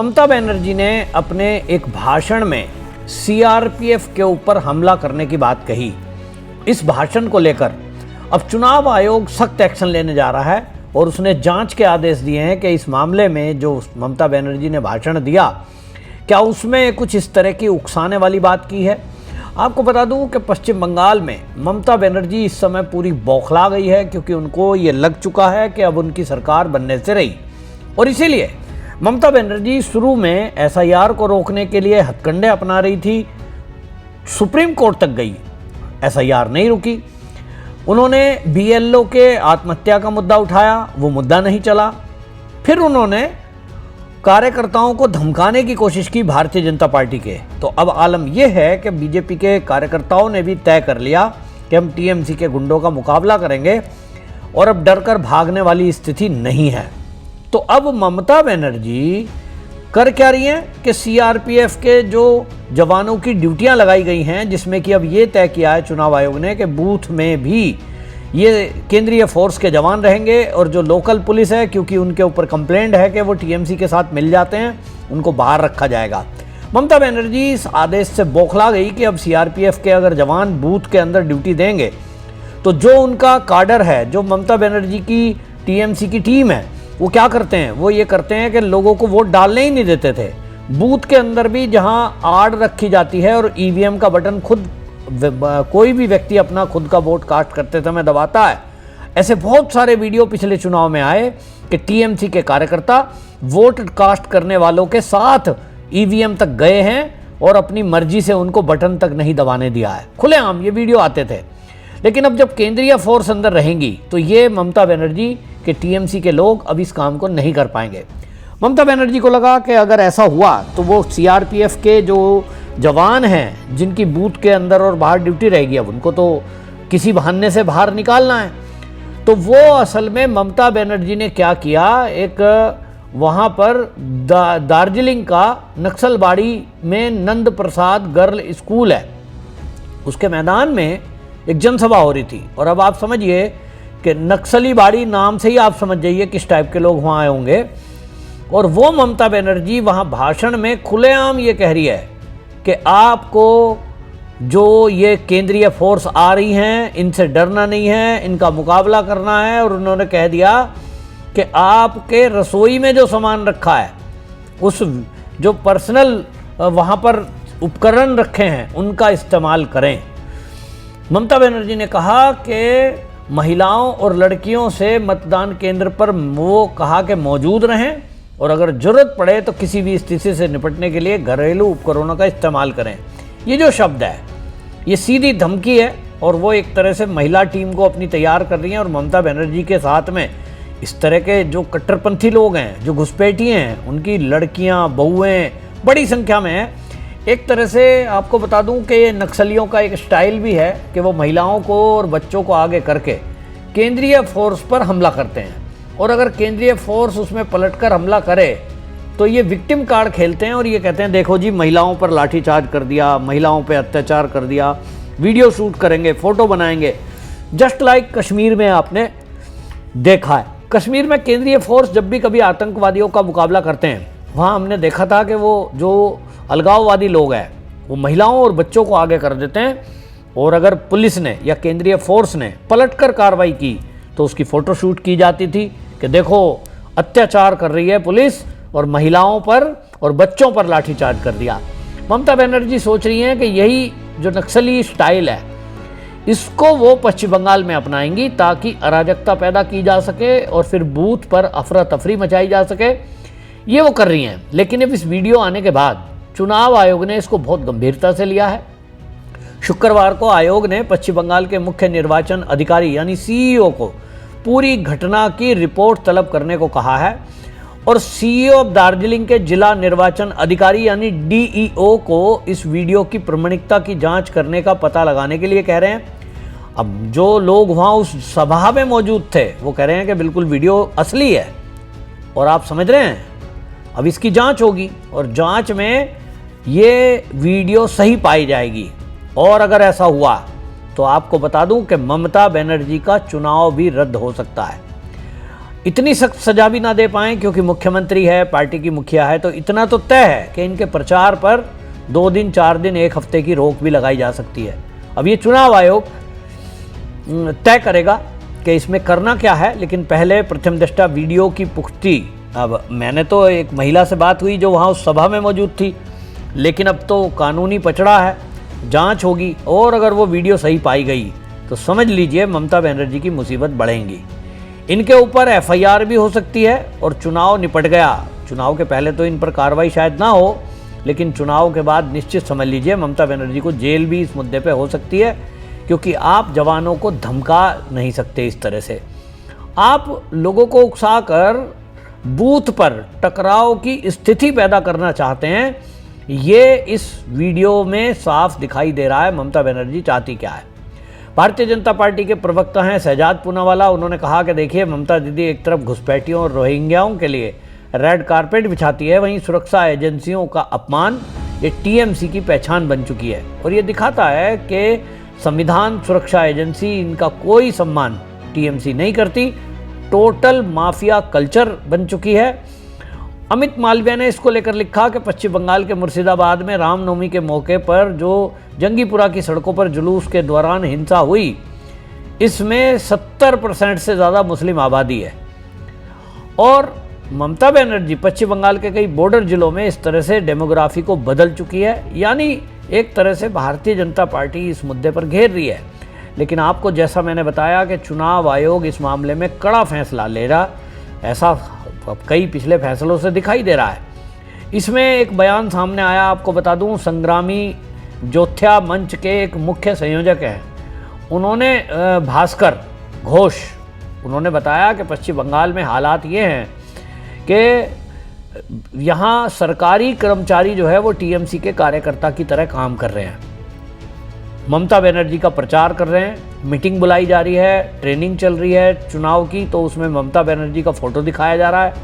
ममता बनर्जी ने अपने एक भाषण में सीआरपीएफ के ऊपर हमला करने की बात कही। इस भाषण को लेकर अब चुनाव आयोग सख्त एक्शन लेने जा रहा है और उसने जांच के आदेश दिए हैं कि इस मामले में जो ममता बनर्जी ने भाषण दिया, क्या उसमें कुछ इस तरह की उकसाने वाली बात की है। आपको बता दूं कि पश्चिम बंगाल में ममता बनर्जी इस समय पूरी बौखला गई है, क्योंकि उनको ये लग चुका है कि अब उनकी सरकार बनने से रही। और इसीलिए ममता बनर्जी शुरू में एसआईआर को रोकने के लिए हथकंडे अपना रही थी, सुप्रीम कोर्ट तक गई, एसआईआर नहीं रुकी। उन्होंने बीएलओ के आत्महत्या का मुद्दा उठाया, वो मुद्दा नहीं चला। फिर उन्होंने कार्यकर्ताओं को धमकाने की कोशिश की भारतीय जनता पार्टी के। तो अब आलम यह है कि बीजेपी के कार्यकर्ताओं ने भी तय कर लिया कि हम टीएमसी के गुंडों का मुकाबला करेंगे और अब डरकर भागने वाली स्थिति नहीं है। तो अब ममता बनर्जी कर क्या रही हैं कि सीआरपीएफ के जो जवानों की ड्यूटियां लगाई गई हैं, जिसमें कि अब ये तय किया है चुनाव आयोग ने कि बूथ में भी ये केंद्रीय फोर्स के जवान रहेंगे और जो लोकल पुलिस है, क्योंकि उनके ऊपर कंप्लेंट है कि वो टीएमसी के साथ मिल जाते हैं, उनको बाहर रखा जाएगा। ममता बनर्जी इस आदेश से बौखला गई कि अब सीआरपीएफ के अगर जवान बूथ के अंदर ड्यूटी देंगे तो जो उनका काडर है, जो ममता बनर्जी की टीएमसी की टीम है, वो क्या करते हैं, वो ये करते हैं कि लोगों को वोट डालने ही नहीं देते थे। बूथ के अंदर भी जहां आड़ रखी जाती है और ईवीएम का बटन खुद कोई भी व्यक्ति अपना खुद का वोट कास्ट करते समय दबाता है। ऐसे बहुत सारे वीडियो पिछले चुनाव में आए कि टीएमसी के कार्यकर्ता वोट कास्ट करने वालों के साथ ईवीएम तक गए हैं और अपनी मर्जी से उनको बटन तक नहीं दबाने दिया है। खुलेआम ये वीडियो आते थे। लेकिन अब जब केंद्रीय फोर्स अंदर रहेंगी तो ये ममता बनर्जी के टीएमसी के लोग अब इस काम को नहीं कर पाएंगे। ममता बनर्जी को लगा कि अगर ऐसा हुआ तो वो सीआरपीएफ के जो जवान हैं, जिनकी बूथ के अंदर और बाहर ड्यूटी रहेगी, अब उनको तो किसी बहाने से बाहर निकालना है। तो वो असल में ममता बनर्जी ने क्या किया, एक वहाँ पर दार्जिलिंग का नक्सलबाड़ी में नंद प्रसाद गर्ल स्कूल है, उसके मैदान में एक जनसभा हो रही थी। और अब आप समझिए कि नक्सली बाड़ी नाम से ही आप समझ जाइए किस टाइप के लोग वहाँ आए होंगे। और वो ममता बनर्जी वहाँ भाषण में खुलेआम ये कह रही है कि आपको जो ये केंद्रीय फोर्स आ रही हैं, इनसे डरना नहीं है, इनका मुकाबला करना है। और उन्होंने कह दिया कि आपके रसोई में जो सामान रखा है, उस जो पर्सनल वहाँ पर उपकरण रखे हैं, उनका इस्तेमाल करें। ममता बनर्जी ने कहा कि महिलाओं और लड़कियों से मतदान केंद्र पर वो कहा कि मौजूद रहें और अगर ज़रूरत पड़े तो किसी भी स्थिति से निपटने के लिए घरेलू उपकरणों का इस्तेमाल करें। ये जो शब्द है, ये सीधी धमकी है और वो एक तरह से महिला टीम को अपनी तैयार कर रही हैं। और ममता बनर्जी के साथ में इस तरह के जो कट्टरपंथी लोग हैं, जो घुसपैठिए हैं, उनकी लड़कियाँ, बहुएँ बड़ी संख्या में हैं। एक तरह से आपको बता दूं कि ये नक्सलियों का एक स्टाइल भी है कि वो महिलाओं को और बच्चों को आगे करके केंद्रीय फोर्स पर हमला करते हैं। और अगर केंद्रीय फोर्स उसमें पलटकर हमला करे तो ये विक्टिम कार्ड खेलते हैं और ये कहते हैं देखो जी, महिलाओं पर लाठीचार्ज कर दिया, महिलाओं पे अत्याचार कर दिया, वीडियो शूट करेंगे, फ़ोटो बनाएंगे। जस्ट लाइक कश्मीर में आपने देखा है। कश्मीर में केंद्रीय फोर्स जब भी कभी आतंकवादियों का मुकाबला करते हैं, वहाँ हमने देखा था कि वो जो अलगाववादी लोग हैं वो महिलाओं और बच्चों को आगे कर देते हैं। और अगर पुलिस ने या केंद्रीय फोर्स ने पलटकर कार्रवाई की तो उसकी फ़ोटो शूट की जाती थी कि देखो अत्याचार कर रही है पुलिस और महिलाओं पर और बच्चों पर लाठीचार्ज कर दिया। ममता बनर्जी सोच रही हैं कि यही जो नक्सली स्टाइल है, इसको वो पश्चिम बंगाल में अपनाएंगी ताकि अराजकता पैदा की जा सके और फिर बूथ पर अफरा तफरी मचाई जा सके। ये वो कर रही हैं। लेकिन अब इस वीडियो आने के बाद चुनाव आयोग ने इसको बहुत गंभीरता से लिया है। शुक्रवार को आयोग ने पश्चिम बंगाल के मुख्य निर्वाचन अधिकारी यानी सीईओ को पूरी घटना की रिपोर्ट तलब करने को कहा है और सीईओ ऑफ दार्जिलिंग के जिला निर्वाचन अधिकारी यानी डीईओ को इस वीडियो की प्रामाणिकता की जांच करने का पता लगाने के लिए कह रहे हैं। अब जो लोग वहाँ उस सभा में मौजूद थे वो कह रहे हैं कि बिल्कुल वीडियो असली है और आप समझ रहे हैं अब इसकी जांच होगी और जांच में ये वीडियो सही पाई जाएगी। और अगर ऐसा हुआ तो आपको बता दूं कि ममता बनर्जी का चुनाव भी रद्द हो सकता है। इतनी सख्त सजा भी ना दे पाएं क्योंकि मुख्यमंत्री है, पार्टी की मुखिया है, तो इतना तो तय है कि इनके प्रचार पर 2 दिन 4 दिन 1 हफ्ते की रोक भी लगाई जा सकती है। अब ये चुनाव आयोग तय करेगा कि इसमें करना क्या है, लेकिन पहले प्रथम दृष्टया वीडियो की पुख्ती। अब मैंने तो एक महिला से बात हुई जो वहाँ उस सभा में मौजूद थी, लेकिन अब तो कानूनी पचड़ा है, जांच होगी और अगर वो वीडियो सही पाई गई तो समझ लीजिए ममता बनर्जी की मुसीबत बढ़ेंगी। इनके ऊपर एफआईआर भी हो सकती है और चुनाव निपट गया। चुनाव के पहले तो इन पर कार्रवाई शायद ना हो, लेकिन चुनाव के बाद निश्चित समझ लीजिए ममता बनर्जी को जेल भी इस मुद्दे पे हो सकती है, क्योंकि आप जवानों को धमका नहीं सकते इस तरह से। आप लोगों को उकसाकर बूथ पर टकराव की स्थिति पैदा करना चाहते हैं। ये इस वीडियो में साफ दिखाई दे रहा है ममता बनर्जी चाहती क्या है। भारतीय जनता पार्टी के प्रवक्ता हैं शहजाद पूनावाला, उन्होंने कहा कि देखिए ममता दीदी एक तरफ घुसपैठियों और रोहिंग्याओं के लिए रेड कारपेट बिछाती है, वहीं सुरक्षा एजेंसियों का अपमान ये टीएमसी की पहचान बन चुकी है और ये दिखाता है कि संविधान सुरक्षा एजेंसी इनका कोई सम्मान टीएमसी नहीं करती। टोटल माफिया कल्चर बन चुकी है। अमित मालवीय ने इसको लेकर लिखा कि पश्चिम बंगाल के मुर्शिदाबाद में रामनवमी के मौके पर जो जंगीपुरा की सड़कों पर जुलूस के दौरान हिंसा हुई, इसमें 70% से ज़्यादा मुस्लिम आबादी है और ममता बनर्जी पश्चिम बंगाल के कई बॉर्डर जिलों में इस तरह से डेमोग्राफी को बदल चुकी है। यानी एक तरह से भारतीय जनता पार्टी इस मुद्दे पर घेर रही है। लेकिन आपको जैसा मैंने बताया कि चुनाव आयोग इस मामले में कड़ा फैसला ले रहा, ऐसा कई पिछले फैसलों से दिखाई दे रहा है। इसमें एक बयान सामने आया, आपको बता दूं, संग्रामी जोध्या मंच के एक मुख्य संयोजक हैं, उन्होंने भास्कर घोष, उन्होंने बताया कि पश्चिम बंगाल में हालात ये हैं कि यहाँ सरकारी कर्मचारी जो है वो टीएमसी के कार्यकर्ता की तरह काम कर रहे हैं, ममता बनर्जी का प्रचार कर रहे हैं, मीटिंग बुलाई जा रही है, ट्रेनिंग चल रही है चुनाव की, तो उसमें ममता बनर्जी का फ़ोटो दिखाया जा रहा है।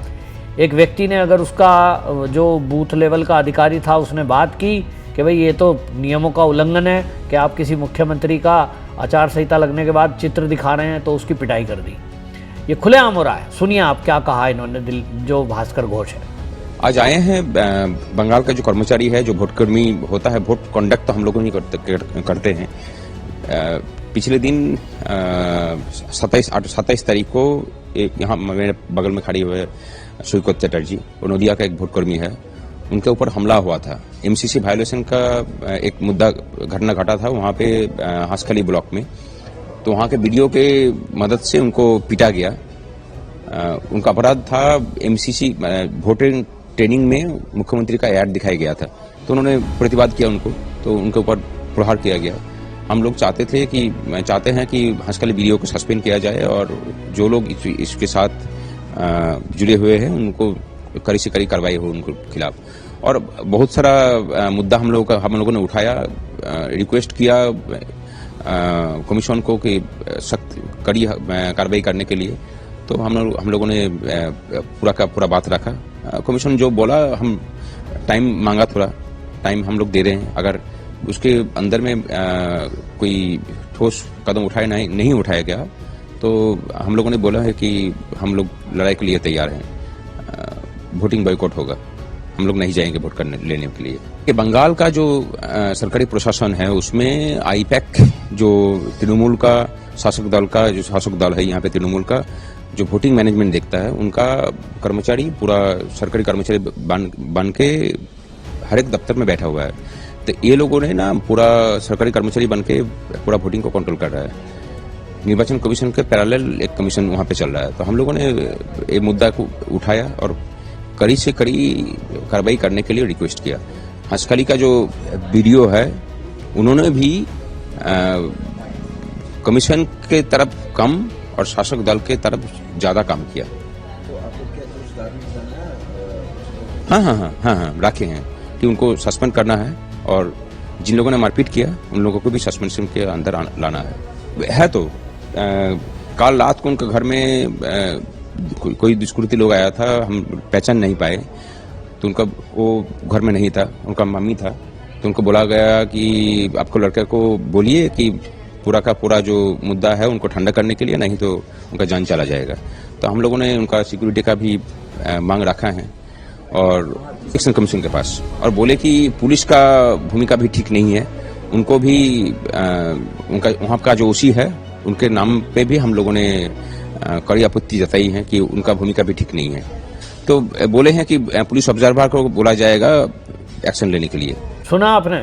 एक व्यक्ति ने अगर उसका जो बूथ लेवल का अधिकारी था उसने बात की कि भाई ये तो नियमों का उल्लंघन है कि आप किसी मुख्यमंत्री का आचार संहिता लगने के बाद चित्र दिखा रहे हैं, तो उसकी पिटाई कर दी। ये खुलेआम हो रहा है। सुनिए आप क्या कहा इन्होंने, जो भास्कर घोष है। आज आए हैं बंगाल का जो कर्मचारी है, जो वोटकर्मी होता है, वोट कंडक्ट तो हम लोग ही करते हैं। पिछले दिन 27 तारीख को यहाँ मेरे बगल में खड़ी हुए सुइकत चटर्जी, वो नोदिया का एक वोटकर्मी है, उनके ऊपर हमला हुआ था। एमसीसी वायोलेशन का एक मुद्दा घटना घटा था वहाँ पे हासखली ब्लॉक में, तो वहाँ के वीडियो के मदद से उनको पीटा गया। उनका अपराध था एमसीसी वोटिंग ट्रेनिंग में मुख्यमंत्री का ऐड दिखाया गया था, तो उन्होंने प्रतिवाद किया उनको, तो उनके ऊपर प्रहार किया गया। हम लोग चाहते हैं कि हासखली वीडियो को सस्पेंड किया जाए और जो लोग इसके साथ जुड़े हुए हैं उनको कड़ी से कड़ी कार्रवाई हो उनके खिलाफ। और बहुत सारा मुद्दा हम लोगों ने उठाया, रिक्वेस्ट किया कमीशन को कि सख्त कड़ी कार्रवाई करने के लिए, तो हम लोगों ने पूरा का पूरा बात रखा। कमीशन जो बोला, हम टाइम मांगा, थोड़ा टाइम हम लोग दे रहे हैं। अगर उसके अंदर में कोई ठोस कदम नहीं उठाया गया तो हम लोगों ने बोला है कि हम लोग लड़ाई के लिए तैयार हैं, वोटिंग बॉयकॉट होगा, हम लोग नहीं जाएंगे वोट लेने के लिए। कि बंगाल का जो सरकारी प्रशासन है उसमें आईपैक जो तृणमूल का शासक दल है, यहाँ पे तृणमूल का जो वोटिंग मैनेजमेंट देखता है, उनका कर्मचारी पूरा सरकारी कर्मचारी बन के हर एक दफ्तर में बैठा हुआ है। तो ये लोगों ने ना पूरा सरकारी कर्मचारी बन के पूरा वोटिंग को कंट्रोल कर रहा है। निर्वाचन कमीशन के पैरेलल एक कमीशन वहाँ पे चल रहा है। तो हम लोगों ने ये मुद्दा को उठाया और कड़ी से कड़ी कार्रवाई करने के लिए रिक्वेस्ट किया। हासखली का जो वीडियो है उन्होंने भी कमीशन के तरफ कम और शासक दल के तरफ ज्यादा काम किया। तो आपको क्या हाँ रखे हैं कि उनको सस्पेंड करना है और जिन लोगों ने मारपीट किया उन लोगों को भी सस्पेंशन के अंदर लाना है। तो कल रात को उनके घर में कोई दुष्कृति लोग आया था, हम पहचान नहीं पाए, तो उनका वो घर में नहीं था, उनका मम्मी था, तो उनको बोला गया कि आपको लड़के को बोलिए कि पूरा का पूरा जो मुद्दा है उनको ठंडा करने के लिए, नहीं तो उनका जान चला जाएगा। तो हम लोगों ने उनका सिक्योरिटी का भी मांग रखा है और इलेक्शन कमीशन के पास, और बोले कि पुलिस का भूमिका भी ठीक नहीं है, उनको भी उनका वहाँ का जो ओसी है उनके नाम पे भी हम लोगों ने कड़ी आपत्ति जताई है कि उनका भूमिका भी ठीक नहीं है। तो बोले हैं कि पुलिस ऑब्जर्वर को बोला जाएगा एक्शन लेने के लिए। सुना आपने,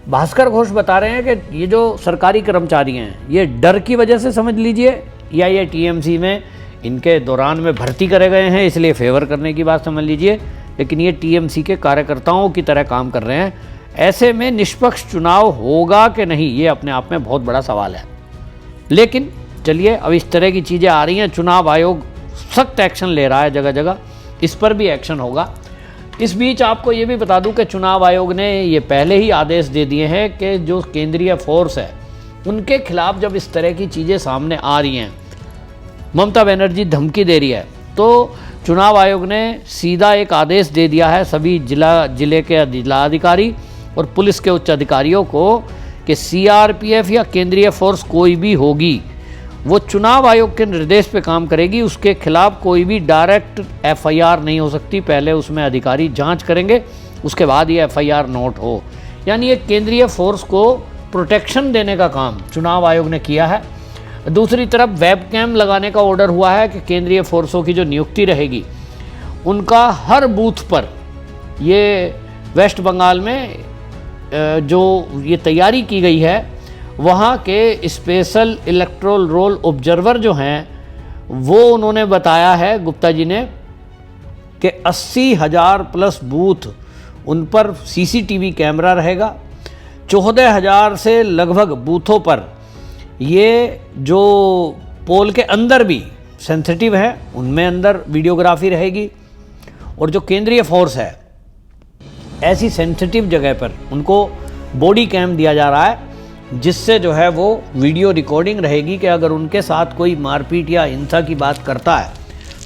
भास्कर घोष बता रहे हैं कि ये जो सरकारी कर्मचारी हैं ये डर की वजह से समझ लीजिए, या ये टीएमसी में इनके दौरान में भर्ती करे गए हैं इसलिए फेवर करने की बात समझ लीजिए, लेकिन ये टीएमसी के कार्यकर्ताओं की तरह काम कर रहे हैं। ऐसे में निष्पक्ष चुनाव होगा कि नहीं, ये अपने आप में बहुत बड़ा सवाल है। लेकिन चलिए, अब इस तरह की चीज़ें आ रही हैं, चुनाव आयोग सख्त एक्शन ले रहा है जगह जगह, इस पर भी एक्शन होगा। इस बीच आपको ये भी बता दूं कि चुनाव आयोग ने ये पहले ही आदेश दे दिए हैं कि जो केंद्रीय फोर्स है उनके खिलाफ जब इस तरह की चीज़ें सामने आ रही हैं, ममता बनर्जी धमकी दे रही है, तो चुनाव आयोग ने सीधा एक आदेश दे दिया है सभी जिले के जिलाधिकारी और पुलिस के उच्च अधिकारियों को कि सीआरपीएफ या केंद्रीय फोर्स कोई भी होगी वो चुनाव आयोग के निर्देश पे काम करेगी, उसके खिलाफ कोई भी डायरेक्ट एफआईआर नहीं हो सकती, पहले उसमें अधिकारी जांच करेंगे उसके बाद ये एफआईआर नोट हो। यानी ये केंद्रीय फोर्स को प्रोटेक्शन देने का काम चुनाव आयोग ने किया है। दूसरी तरफ वेबकैम लगाने का ऑर्डर हुआ है कि केंद्रीय फोर्सों की जो नियुक्ति रहेगी उनका हर बूथ पर, ये वेस्ट बंगाल में जो ये तैयारी की गई है वहाँ के स्पेशल इलेक्टोरल रोल ऑब्जर्वर जो हैं वो उन्होंने बताया है, गुप्ता जी ने, कि 80,000 प्लस बूथ उन पर सीसीटीवी कैमरा रहेगा। 14,000 से लगभग बूथों पर ये जो पोल के अंदर भी सेंसिटिव है उनमें अंदर वीडियोग्राफी रहेगी, और जो केंद्रीय फोर्स है ऐसी सेंसिटिव जगह पर उनको बॉडी कैम दिया जा रहा है, जिससे जो है वो वीडियो रिकॉर्डिंग रहेगी कि अगर उनके साथ कोई मारपीट या हिंसा की बात करता है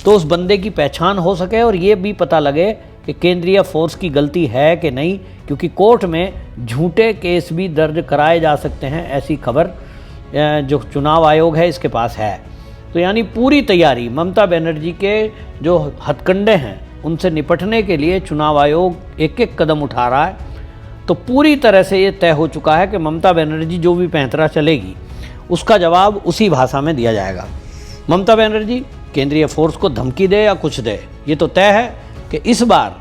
तो उस बंदे की पहचान हो सके और ये भी पता लगे कि केंद्रीय फोर्स की गलती है कि नहीं, क्योंकि कोर्ट में झूठे केस भी दर्ज कराए जा सकते हैं, ऐसी खबर जो चुनाव आयोग है इसके पास है। तो यानी पूरी तैयारी ममता बनर्जी के जो हथकंडे हैं उनसे निपटने के लिए चुनाव आयोग एक एक कदम उठा रहा है। तो पूरी तरह से ये तय हो चुका है कि ममता बनर्जी जो भी पैंतरा चलेगी उसका जवाब उसी भाषा में दिया जाएगा। ममता बनर्जी केंद्रीय फोर्स को धमकी दे या कुछ दे, ये तो तय है कि इस बार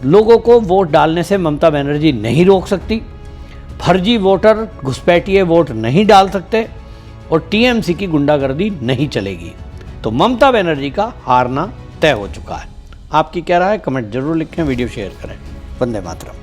लोगों को वोट डालने से ममता बनर्जी नहीं रोक सकती, फर्जी वोटर घुसपैठिए वोट नहीं डाल सकते और टीएमसी की गुंडागर्दी नहीं चलेगी। तो ममता बनर्जी का हारना तय हो चुका है। आपकी क्या राय है? कमेंट जरूर लिखें, वीडियो शेयर करें। वंदे मातरम।